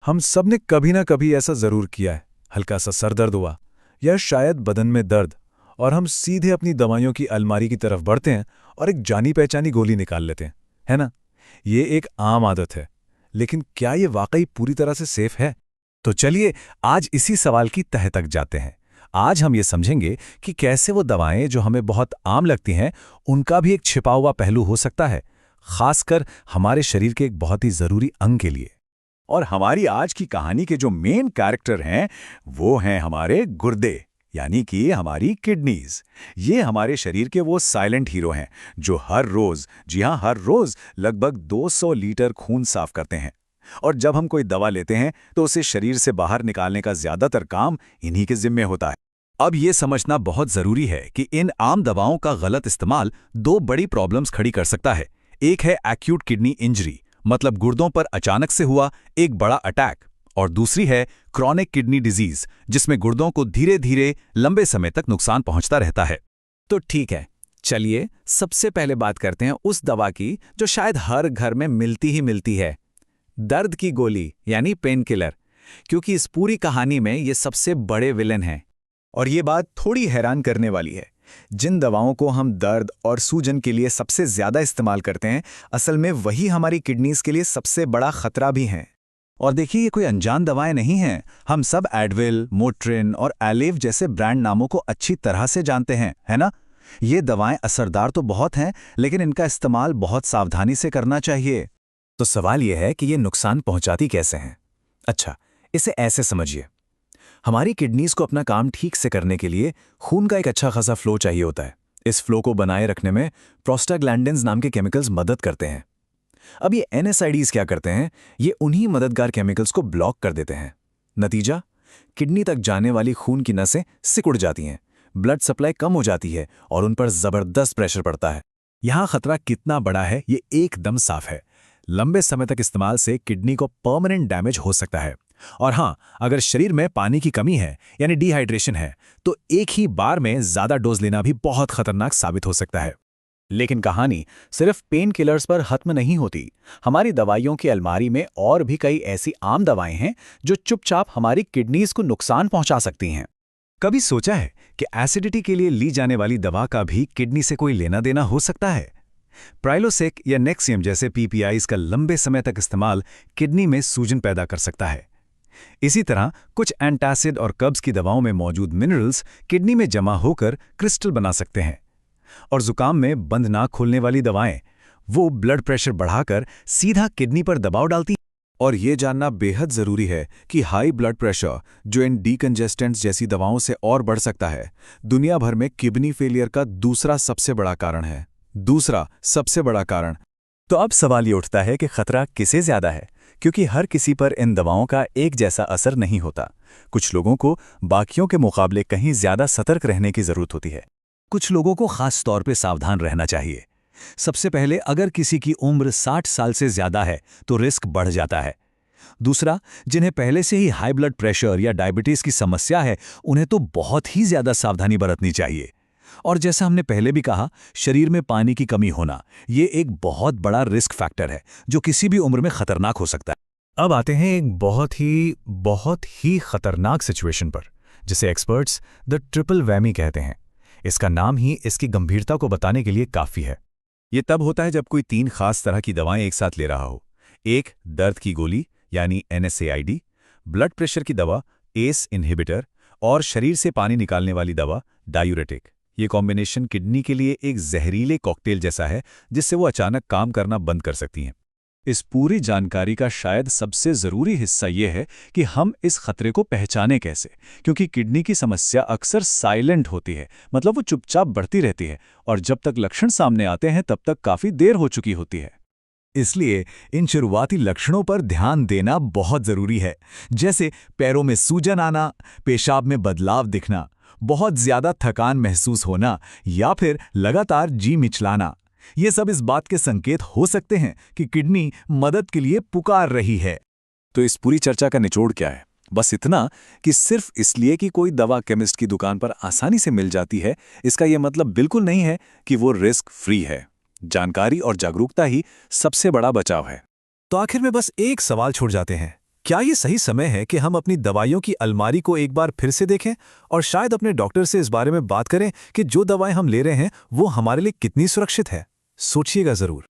हम सब ने कभी ना कभी ऐसा जरूर किया है। हल्का सा सर दर्द हुआ या शायद बदन में दर्द, और हम सीधे अपनी दवाइयों की अलमारी की तरफ बढ़ते हैं और एक जानी पहचानी गोली निकाल लेते हैं, है ना? ये एक आम आदत है, लेकिन क्या ये वाकई पूरी तरह से सेफ है? तो चलिए आज इसी सवाल की तह तक जाते हैं। आज हम ये समझेंगे कि कैसे वो दवाएं जो हमें बहुत आम लगती हैं, उनका भी एक छिपा हुआ पहलू हो सकता है, खासकर हमारे शरीर के एक बहुत ही जरूरी अंग के लिए। और हमारी आज की कहानी के जो मेन कैरेक्टर हैं वो हैं हमारे गुर्दे, यानी कि हमारी किडनीज। ये हमारे शरीर के वो साइलेंट हीरो हैं जो हर रोज, जी हाँ हर रोज, लगभग 200 लीटर खून साफ करते हैं। और जब हम कोई दवा लेते हैं तो उसे शरीर से बाहर निकालने का ज्यादातर काम इन्हीं के जिम्मे होता है। अब ये समझना बहुत जरूरी है कि इन आम दवाओं का गलत इस्तेमाल दो बड़ी प्रॉब्लम्स खड़ी कर सकता है। एक है एक्यूट किडनी इंजरी, मतलब गुर्दों पर अचानक से हुआ एक बड़ा अटैक, और दूसरी है क्रॉनिक किडनी डिजीज, जिसमें गुर्दों को धीरे धीरे लंबे समय तक नुकसान पहुंचता रहता है। तो ठीक है, चलिए सबसे पहले बात करते हैं उस दवा की जो शायद हर घर में मिलती ही मिलती है, दर्द की गोली यानी पेन किलर। क्योंकि इस पूरी कहानी में ये सबसे बड़े विलेन हैं। और ये बात थोड़ी हैरान करने वाली है। जिन दवाओं को हम दर्द और सूजन के लिए सबसे ज्यादा इस्तेमाल करते हैं, असल में वही हमारी किडनीज के लिए सबसे बड़ा खतरा भी हैं। और देखिए, ये कोई अनजान दवाएं नहीं हैं। हम सब एडविल, मोट्रिन और एलेव जैसे ब्रांड नामों को अच्छी तरह से जानते हैं, है ना? ये दवाएं असरदार तो बहुत हैं, लेकिन इनका इस्तेमाल बहुत सावधानी से करना चाहिए। तो सवाल यह है कि ये नुकसान पहुंचाती कैसे हैं? अच्छा, इसे ऐसे समझिए। हमारी किडनीज को अपना काम ठीक से करने के लिए खून का एक अच्छा खासा फ्लो चाहिए होता है। इस फ्लो को बनाए रखने में प्रोस्टाग्लैंडिन्स नाम के केमिकल्स मदद करते हैं। अब ये एनएसआईडीज क्या करते हैं? ये उन्हीं मददगार केमिकल्स को ब्लॉक कर देते हैं। नतीजा, किडनी तक जाने वाली खून की नसें सिकुड़ जाती हैं, ब्लड सप्लाई कम हो जाती है और उन पर जबरदस्त प्रेशर पड़ता है। यहां खतरा कितना बड़ा है ये एकदम साफ है। लंबे समय तक इस्तेमाल से किडनी को परमानेंट डैमेज हो सकता है। और हां, अगर शरीर में पानी की कमी है यानी डिहाइड्रेशन है, तो एक ही बार में ज्यादा डोज लेना भी बहुत खतरनाक साबित हो सकता है। लेकिन कहानी सिर्फ पेन किलर्स पर खत्म नहीं होती। हमारी दवाइयों की अलमारी में और भी कई ऐसी आम दवाएं हैं जो चुपचाप हमारी किडनीज को नुकसान पहुंचा सकती हैं। कभी सोचा है कि एसिडिटी के लिए ली जाने वाली दवा का भी किडनी से कोई लेना देना हो सकता है? प्राइलोसेक या नेक्सियम जैसे पीपीआईज का लंबे समय तक इस्तेमाल किडनी में सूजन पैदा कर सकता है। इसी तरह कुछ एंटासिड और कब्ज की दवाओं में मौजूद मिनरल्स किडनी में जमा होकर क्रिस्टल बना सकते हैं। और जुकाम में बंद ना खोलने वाली दवाएं, वो ब्लड प्रेशर बढ़ाकर सीधा किडनी पर दबाव डालती हैं। और ये जानना बेहद जरूरी है कि हाई ब्लड प्रेशर, जो इन डीकंजेस्टेंट्स जैसी दवाओं से और बढ़ सकता है, दुनिया भर में किडनी फेलियर का दूसरा सबसे बड़ा कारण है। दूसरा सबसे बड़ा कारण। तो अब सवाल ये उठता है कि खतरा किसे ज्यादा है, क्योंकि हर किसी पर इन दवाओं का एक जैसा असर नहीं होता। कुछ लोगों को बाकियों के मुकाबले कहीं ज्यादा सतर्क रहने की जरूरत होती है। कुछ लोगों को खास तौर पे सावधान रहना चाहिए। सबसे पहले, अगर किसी की उम्र 60 साल से ज्यादा है तो रिस्क बढ़ जाता है। दूसरा, जिन्हें पहले से ही हाई ब्लड प्रेशर या डायबिटीज की समस्या है, उन्हें तो बहुत ही ज्यादा सावधानी बरतनी चाहिए। और जैसा हमने पहले भी कहा, शरीर में पानी की कमी होना ये एक बहुत बड़ा रिस्क फैक्टर है जो किसी भी उम्र में खतरनाक हो सकता है। अब आते हैं एक बहुत ही खतरनाक सिचुएशन पर, जिसे एक्सपर्ट्स द ट्रिपल वैमी कहते हैं। इसका नाम ही इसकी गंभीरता को बताने के लिए काफी है। ये तब होता है जब कोई 3 खास तरह की दवाएं एक साथ ले रहा हो। एक, दर्द की गोली यानी एनएसएआईडी, ब्लड प्रेशर की दवा एस इनहिबिटर, और शरीर से पानी निकालने वाली दवा डायूरेटिक। ये कॉम्बिनेशन किडनी के लिए एक जहरीले कॉकटेल जैसा है, जिससे वो अचानक काम करना बंद कर सकती हैं। इस पूरी जानकारी का शायद सबसे जरूरी हिस्सा ये है कि हम इस खतरे को पहचाने कैसे, क्योंकि किडनी की समस्या अक्सर साइलेंट होती है, मतलब वो चुपचाप बढ़ती रहती है, और जब तक लक्षण सामने आते हैं तब तक काफी देर हो चुकी होती है। इसलिए इन शुरुआती लक्षणों पर ध्यान देना बहुत जरूरी है, जैसे पैरों में सूजन आना, पेशाब में बदलाव दिखना, बहुत ज्यादा थकान महसूस होना या फिर लगातार जी मिचलाना। ये सब इस बात के संकेत हो सकते हैं कि किडनी मदद के लिए पुकार रही है। तो इस पूरी चर्चा का निचोड़ क्या है? बस इतना कि सिर्फ इसलिए कि कोई दवा केमिस्ट की दुकान पर आसानी से मिल जाती है, इसका यह मतलब बिल्कुल नहीं है कि वो रिस्क फ्री है। जानकारी और जागरूकता ही सबसे बड़ा बचाव है। तो आखिर में बस एक सवाल छोड़ जाते हैं, क्या ये सही समय है कि हम अपनी दवाइयों की अलमारी को एक बार फिर से देखें और शायद अपने डॉक्टर से इस बारे में बात करें कि जो दवाएं हम ले रहे हैं वो हमारे लिए कितनी सुरक्षित है? सोचिएगा ज़रूर।